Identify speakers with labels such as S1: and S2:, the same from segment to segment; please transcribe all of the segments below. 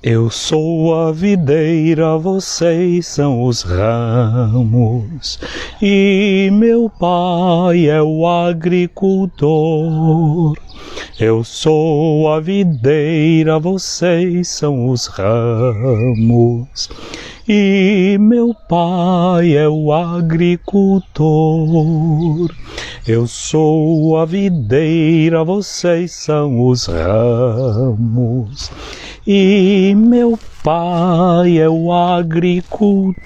S1: Eu sou a videira, vocês são os ramos, e meu pai é o agricultor. Eu sou a videira, vocês são os ramos, e meu pai é o agricultor. Eu sou a videira, vocês são os ramos, e meu pai é o agricultor.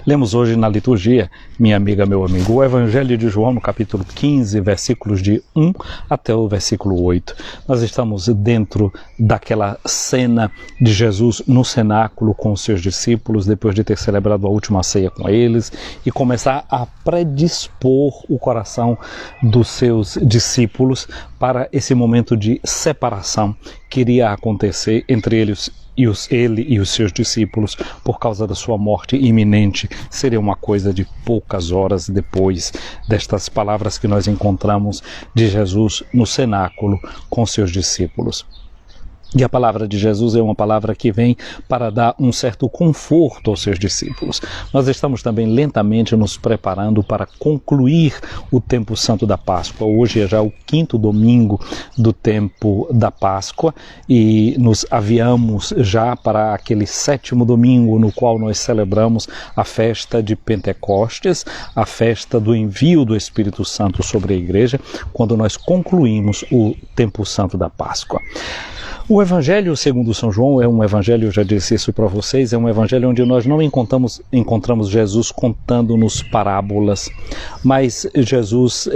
S1: Lemos hoje na liturgia, minha amiga, meu amigo, o Evangelho de João, no capítulo 15, versículos de 1 até o versículo 8. Nós estamos dentro daquela cena de Jesus no cenáculo com os seus discípulos, depois de ter celebrado a última ceia com eles, e começar a predispor o coração dos seus discípulos para esse momento de separação que iria acontecer entre eles ele e os seus discípulos por causa da sua morte iminente. Seria uma coisa de poucas horas depois destas palavras que nós encontramos de Jesus no cenáculo com seus discípulos. E a palavra de Jesus é uma palavra que vem para dar um certo conforto aos seus discípulos. Nós estamos também lentamente nos preparando para concluir o tempo santo da Páscoa. Hoje é já o 5º domingo do tempo da Páscoa e nos aviamos já para aquele 7º domingo no qual nós celebramos a festa de Pentecostes, a festa do envio do Espírito Santo sobre a igreja, quando nós concluímos o tempo santo da Páscoa. O Evangelho segundo São João é um evangelho, eu já disse isso para vocês, é um evangelho onde nós não encontramos Jesus contando-nos parábolas, mas Jesus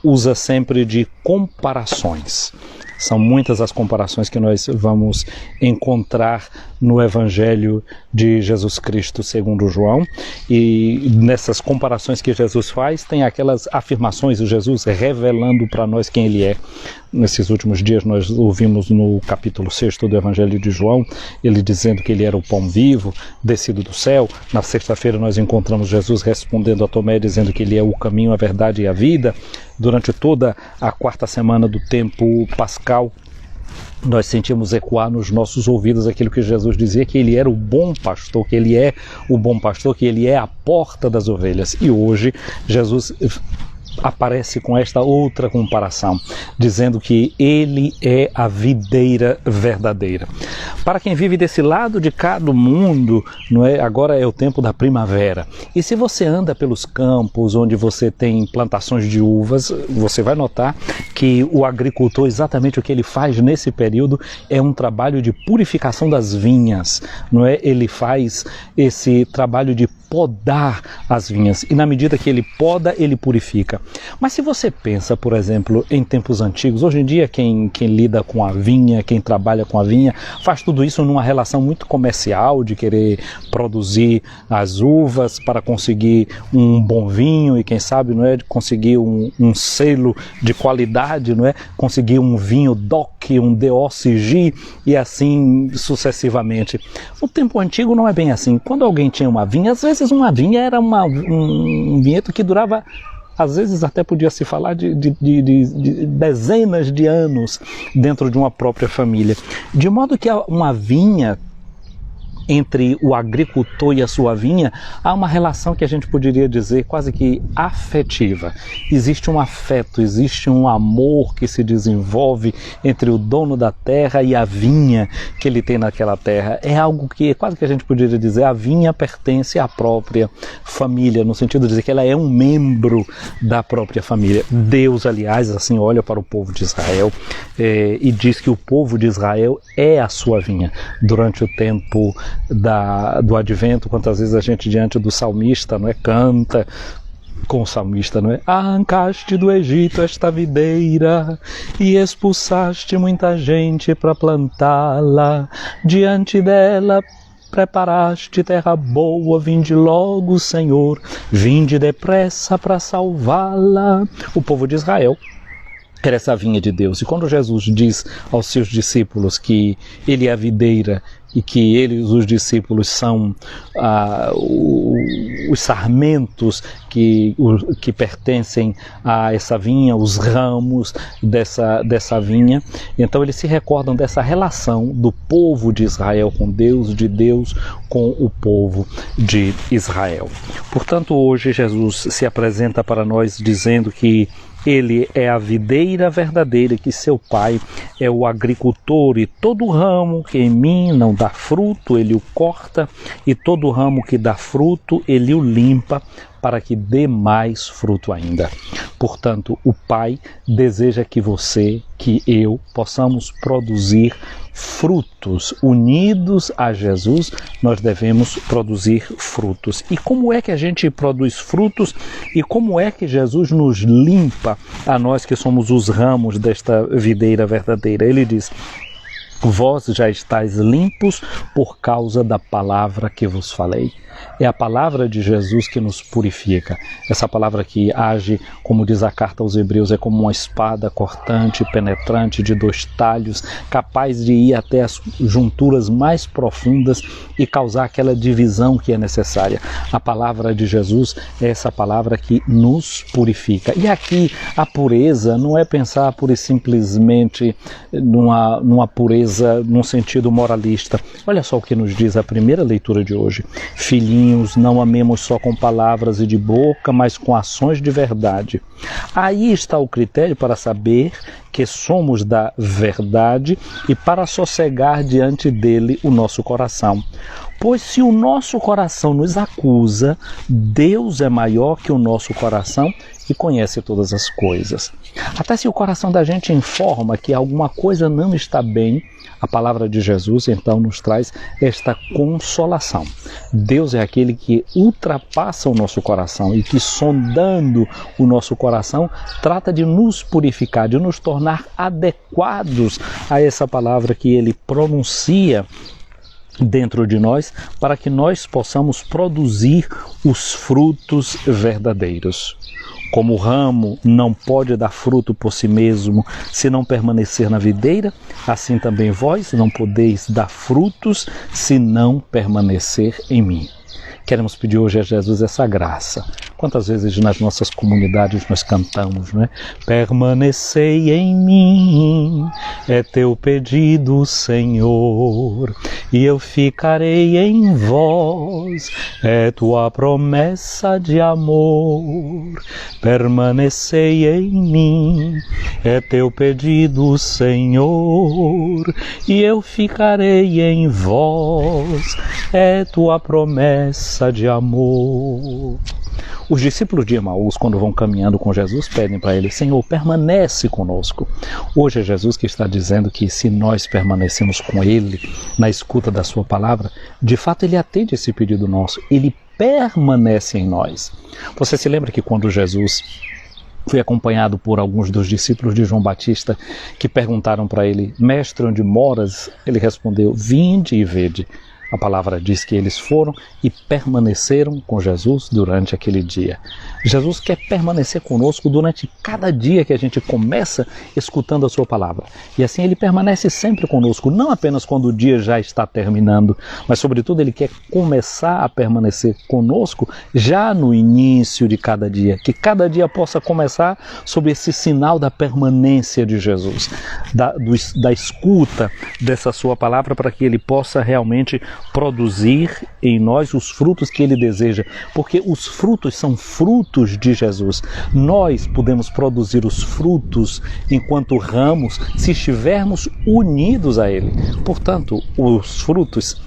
S1: usa sempre de comparações. São muitas as comparações que nós vamos encontrar no Evangelho de Jesus Cristo segundo João, e nessas comparações que Jesus faz, tem aquelas afirmações de Jesus revelando para nós quem Ele é. Nesses últimos dias nós ouvimos no capítulo 6 do Evangelho de João, ele dizendo que ele era o pão vivo, descido do céu. Na sexta-feira nós encontramos Jesus respondendo a Tomé, dizendo que ele é o caminho, a verdade e a vida. Durante toda a quarta semana do tempo pascal, nós sentimos ecoar nos nossos ouvidos aquilo que Jesus dizia, que ele era o bom pastor, que ele é o bom pastor, que ele é a porta das ovelhas. E hoje Jesus aparece com esta outra comparação, dizendo que ele é a videira verdadeira. Para quem vive desse lado de cá do mundo, não é? Agora é o tempo da primavera. E se você anda pelos campos onde você tem plantações de uvas, você vai notar que o agricultor, exatamente o que ele faz nesse período é um trabalho de purificação das vinhas, não é? Ele faz esse trabalho de podar as vinhas, e na medida que ele poda, ele purifica. Mas se você pensa, por exemplo, em tempos antigos, hoje em dia quem lida com a vinha, quem trabalha com a vinha, faz tudo isso numa relação muito comercial, de querer produzir as uvas para conseguir um bom vinho e quem sabe, não é, de conseguir um selo de qualidade, não é, conseguir um vinho DOC, um DOCG e assim sucessivamente. No tempo antigo não é bem assim. Quando alguém tinha uma vinha, às vezes uma vinha era um vinhedo que durava, às vezes até podia se falar de dezenas de anos dentro de uma própria família. De modo que uma vinha, entre o agricultor e a sua vinha, há uma relação que a gente poderia dizer quase que afetiva. Existe um afeto, existe um amor que se desenvolve entre o dono da terra e a vinha que ele tem naquela terra. É algo que quase que a gente poderia dizer, a vinha pertence à própria família, no sentido de dizer que ela é um membro da própria família. Deus, aliás, assim olha para o povo de Israel e diz que o povo de Israel é a sua vinha. Durante o tempo do advento, quantas vezes a gente diante do salmista, não é, canta com o salmista, não é? Arrancaste do Egito esta videira e expulsaste muita gente para plantá-la, diante dela preparaste terra boa, vinde logo, Senhor, vinde depressa para salvá-la. O povo de Israel era essa vinha de Deus. E quando Jesus diz aos seus discípulos que ele é a videira e que eles, os discípulos, são os sarmentos que pertencem a essa vinha, os ramos dessa vinha, então eles se recordam dessa relação do povo de Israel com Deus, de Deus com o povo de Israel. Portanto, hoje Jesus se apresenta para nós dizendo que ele é a videira verdadeira, que seu pai é o agricultor, e todo ramo que em mim não dá fruto, ele o corta, e todo ramo que dá fruto, ele o limpa, para que dê mais fruto ainda. Portanto, o Pai deseja que você, que eu, possamos produzir frutos. Unidos a Jesus, nós devemos produzir frutos. E como é que a gente produz frutos? E como é que Jesus nos limpa, a nós que somos os ramos desta videira verdadeira? Ele diz: vós já estáis limpos por causa da palavra que vos falei. É a palavra de Jesus que nos purifica. Essa palavra que age, como diz a carta aos Hebreus, é como uma espada cortante, penetrante, de 2 talhos, capaz de ir até as junturas mais profundas e causar aquela divisão que é necessária. A palavra de Jesus é essa palavra que nos purifica. E aqui a pureza não é pensar pura e simplesmente numa pureza num sentido moralista. Olha só o que nos diz a primeira leitura de hoje. Filhinhos, não amemos só com palavras e de boca, mas com ações de verdade. Aí está o critério para saber que somos da verdade e para sossegar diante dele o nosso coração. Pois se o nosso coração nos acusa, Deus é maior que o nosso coração e conhece todas as coisas. Até se o coração da gente informa que alguma coisa não está bem, a palavra de Jesus então nos traz esta consolação. Deus é aquele que ultrapassa o nosso coração e que, sondando o nosso coração, trata de nos purificar, de nos tornar adequados a essa palavra que ele pronuncia dentro de nós, para que nós possamos produzir os frutos verdadeiros. Como o ramo não pode dar fruto por si mesmo se não permanecer na videira, assim também vós não podeis dar frutos se não permanecer em mim. Queremos pedir hoje a Jesus essa graça. Quantas vezes nas nossas comunidades nós cantamos, não é? Permanecei em mim, é teu pedido, Senhor, e eu ficarei em vós, é tua promessa de amor. Permanecei em mim, é teu pedido, Senhor, e eu ficarei em vós, é tua promessa de amor. Os discípulos de Emaús, quando vão caminhando com Jesus, pedem para ele: Senhor, permanece conosco. Hoje é Jesus que está dizendo que se nós permanecemos com ele, na escuta da sua palavra, de fato ele atende esse pedido nosso, ele permanece em nós. Você se lembra que quando Jesus foi acompanhado por alguns dos discípulos de João Batista que perguntaram para ele: Mestre, onde moras? Ele respondeu: Vinde e vede. A palavra diz que eles foram e permaneceram com Jesus durante aquele dia. Jesus quer permanecer conosco durante cada dia que a gente começa escutando a sua palavra. E assim ele permanece sempre conosco, não apenas quando o dia já está terminando, mas sobretudo ele quer começar a permanecer conosco já no início de cada dia. Que cada dia possa começar sob esse sinal da permanência de Jesus, da escuta dessa sua palavra, para que ele possa realmente produzir em nós os frutos que ele deseja, porque os frutos são frutos de Jesus. Nós podemos produzir os frutos enquanto ramos se estivermos unidos a ele. Portanto, os frutos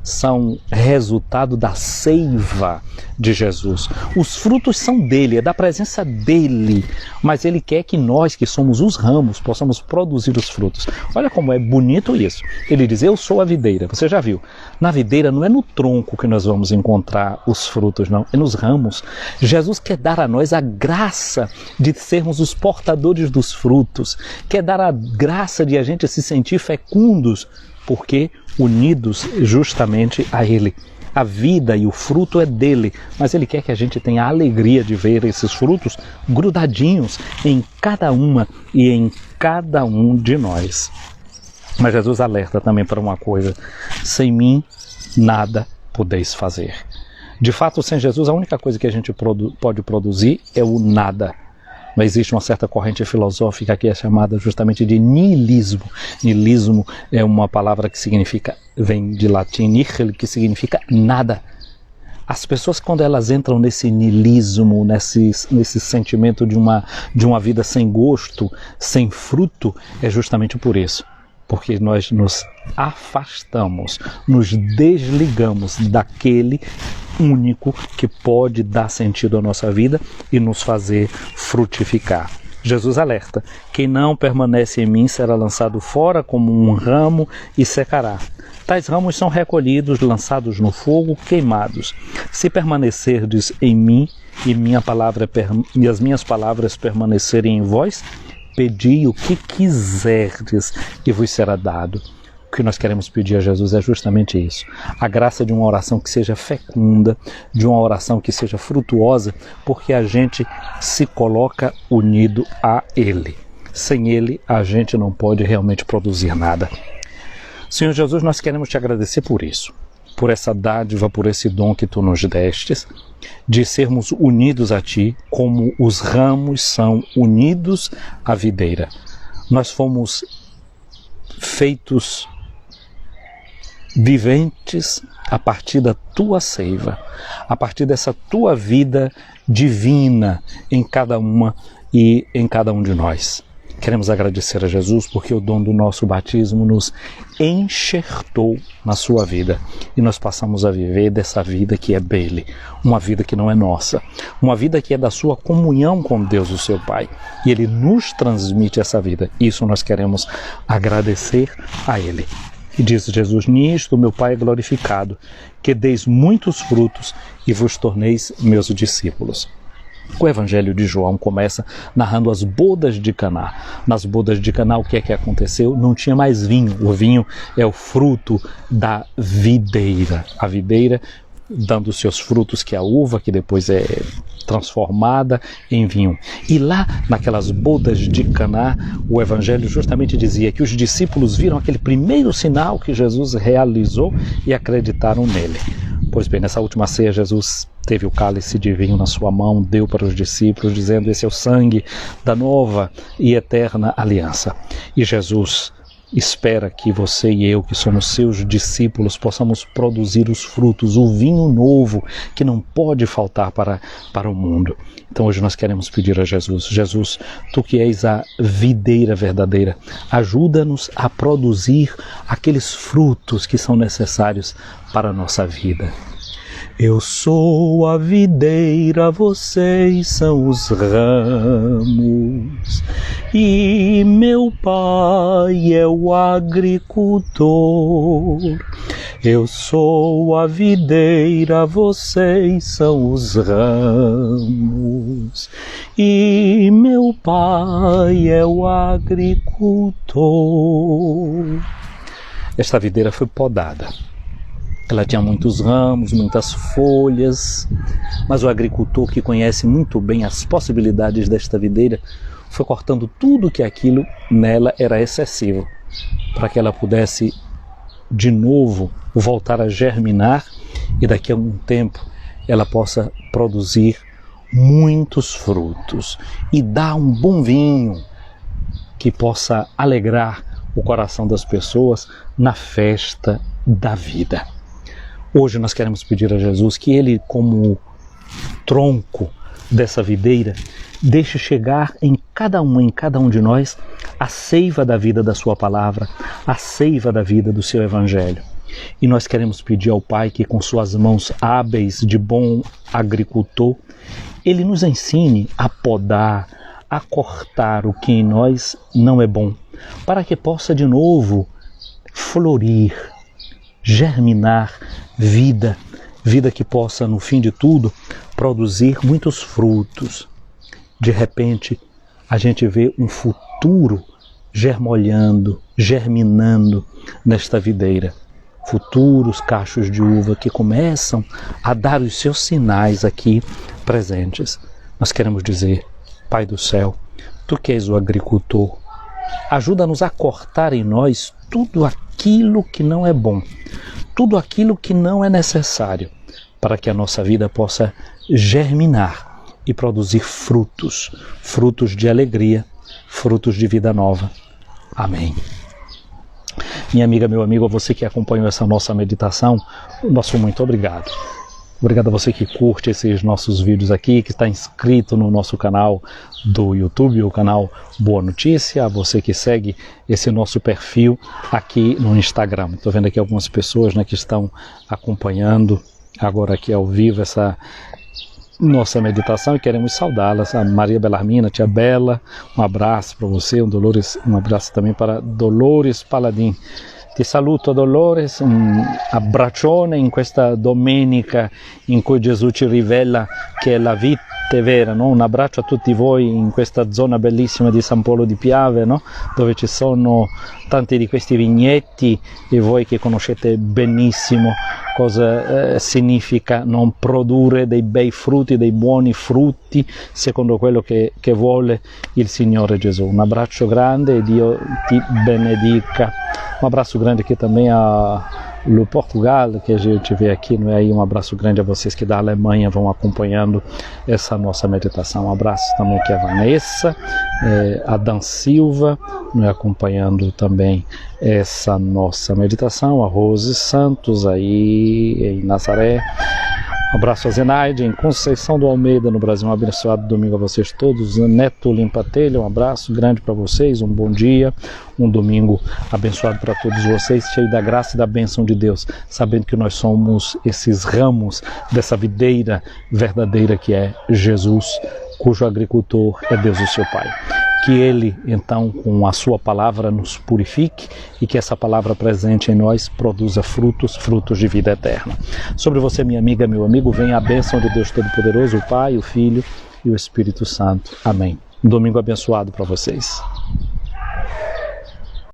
S1: são resultado da seiva de Jesus. Os frutos são dele, é da presença dele, mas ele quer que nós, que somos os ramos, possamos produzir os frutos. Olha como é bonito isso. Ele diz: eu sou a videira. Você já viu? Na videira não é no tronco que nós vamos encontrar os frutos, não. É nos ramos. Jesus quer dar a nós a graça de sermos os portadores dos frutos. Quer dar a graça de a gente se sentir fecundos porque unidos justamente a Ele. A vida e o fruto é dele, mas Ele quer que a gente tenha a alegria de ver esses frutos grudadinhos em cada uma e em cada um de nós. Mas Jesus alerta também para uma coisa: sem mim nada podeis fazer. De fato, sem Jesus, a única coisa que a gente pode produzir é o nada. Mas existe uma certa corrente filosófica que é chamada justamente de niilismo. Niilismo é uma palavra que significa, vem de latim nihil, que significa nada. As pessoas, quando elas entram nesse niilismo, nesse sentimento de uma vida sem gosto, sem fruto, é justamente por isso. Porque nós nos afastamos, nos desligamos daquele único que pode dar sentido à nossa vida e nos fazer frutificar. Jesus alerta: quem não permanece em mim será lançado fora como um ramo e secará. Tais ramos são recolhidos, lançados no fogo, queimados. Se permanecerdes em mim e as minhas palavras permanecerem em vós, pedi o que quiserdes e vos será dado. O que nós queremos pedir a Jesus é justamente isso. A graça de uma oração que seja fecunda, de uma oração que seja frutuosa, porque a gente se coloca unido a Ele. Sem Ele, a gente não pode realmente produzir nada. Senhor Jesus, nós queremos te agradecer por isso, por essa dádiva, por esse dom que tu nos destes, de sermos unidos a ti, como os ramos são unidos à videira. Nós fomos feitos viventes a partir da tua seiva, a partir dessa tua vida divina em cada uma e em cada um de nós. Queremos agradecer a Jesus porque o dom do nosso batismo nos enxertou na sua vida e nós passamos a viver dessa vida que é dele, uma vida que não é nossa, uma vida que é da sua comunhão com Deus, o seu Pai, e Ele nos transmite essa vida. Isso nós queremos agradecer a Ele. E diz Jesus: nisto meu Pai é glorificado, que deis muitos frutos e vos torneis meus discípulos. O Evangelho de João começa narrando as bodas de Caná. Nas bodas de Caná, o que é que aconteceu? Não tinha mais vinho. O vinho é o fruto da videira. A videira dando seus frutos, que é a uva, que depois é transformada em vinho. E lá, naquelas bodas de Caná, o Evangelho justamente dizia que os discípulos viram aquele primeiro sinal que Jesus realizou e acreditaram nele. Pois bem, nessa última ceia, Jesus teve o cálice de vinho na sua mão, deu para os discípulos, dizendo: esse é o sangue da nova e eterna aliança. E Jesus espera que você e eu, que somos seus discípulos, possamos produzir os frutos, o vinho novo que não pode faltar para o mundo. Então hoje nós queremos pedir a Jesus: Jesus, tu que és a videira verdadeira, ajuda-nos a produzir aqueles frutos que são necessários para a nossa vida. Eu sou a videira, vocês são os ramos, e meu Pai é o agricultor. Eu sou a videira, vocês são os ramos, e meu Pai é o agricultor. Esta videira foi podada. Ela tinha muitos ramos, muitas folhas, mas o agricultor, que conhece muito bem as possibilidades desta videira, foi cortando tudo que aquilo nela era excessivo, para que ela pudesse de novo voltar a germinar e daqui a um tempo ela possa produzir muitos frutos e dar um bom vinho que possa alegrar o coração das pessoas na festa da vida. Hoje nós queremos pedir a Jesus que Ele, como tronco dessa videira, deixe chegar em cada um de nós a seiva da vida da sua palavra, a seiva da vida do seu Evangelho. E nós queremos pedir ao Pai que, com suas mãos hábeis de bom agricultor, Ele nos ensine a podar, a cortar o que em nós não é bom, para que possa de novo florir, germinar vida que possa, no fim de tudo, produzir muitos frutos. De repente, a gente vê um futuro germolhando, germinando nesta videira. Futuros cachos de uva que começam a dar os seus sinais aqui presentes. Nós queremos dizer, Pai do céu, Tu que és o agricultor, ajuda-nos a cortar em nós tudo aquilo que não é bom, tudo aquilo que não é necessário, para que a nossa vida possa germinar e produzir frutos, frutos de alegria, frutos de vida nova. Amém. Minha amiga, meu amigo, a você que acompanhou essa nossa meditação, nosso muito obrigado. Obrigado a você que curte esses nossos vídeos aqui, que está inscrito no nosso canal do YouTube, o canal Boa Notícia, a você que segue esse nosso perfil aqui no Instagram. Estou vendo aqui algumas pessoas, né, que estão acompanhando agora aqui ao vivo essa nossa meditação e queremos saudá-las. A Maria Belarmina, tia Bela, um abraço para você, um abraço também para Dolores Paladin. Ti saluto Dolores, un abbraccione in questa domenica in cui Gesù ci rivela che la vita è vera, no? Un abbraccio a tutti voi in questa zona bellissima di San Polo di Piave, no? Dove ci sono tanti di questi vignetti e voi che conoscete benissimo cosa significa non produrre dei bei frutti, dei buoni frutti secondo quello che vuole il Signore Gesù. Un abbraccio grande e Dio ti benedica. Um abraço grande aqui também ao Portugal, que a gente vê aqui, não é? Aí um abraço grande a vocês que da Alemanha vão acompanhando essa nossa meditação. Um abraço também aqui a Vanessa, a Dan Silva, não é? Acompanhando também essa nossa meditação, a Rose Santos aí em Nazaré. Um abraço a Zenaide em Conceição do Almeida, no Brasil. Um abençoado domingo a vocês todos. Neto Limpatelha, um abraço grande para vocês, um bom dia, um domingo abençoado para todos vocês, cheio da graça e da bênção de Deus, sabendo que nós somos esses ramos dessa videira verdadeira que é Jesus, cujo agricultor é Deus o seu Pai. Que Ele, então, com a sua palavra nos purifique e que essa palavra presente em nós produza frutos, frutos de vida eterna. Sobre você, minha amiga, meu amigo, venha a bênção de Deus Todo-Poderoso, o Pai, o Filho e o Espírito Santo. Amém. Um domingo abençoado para vocês.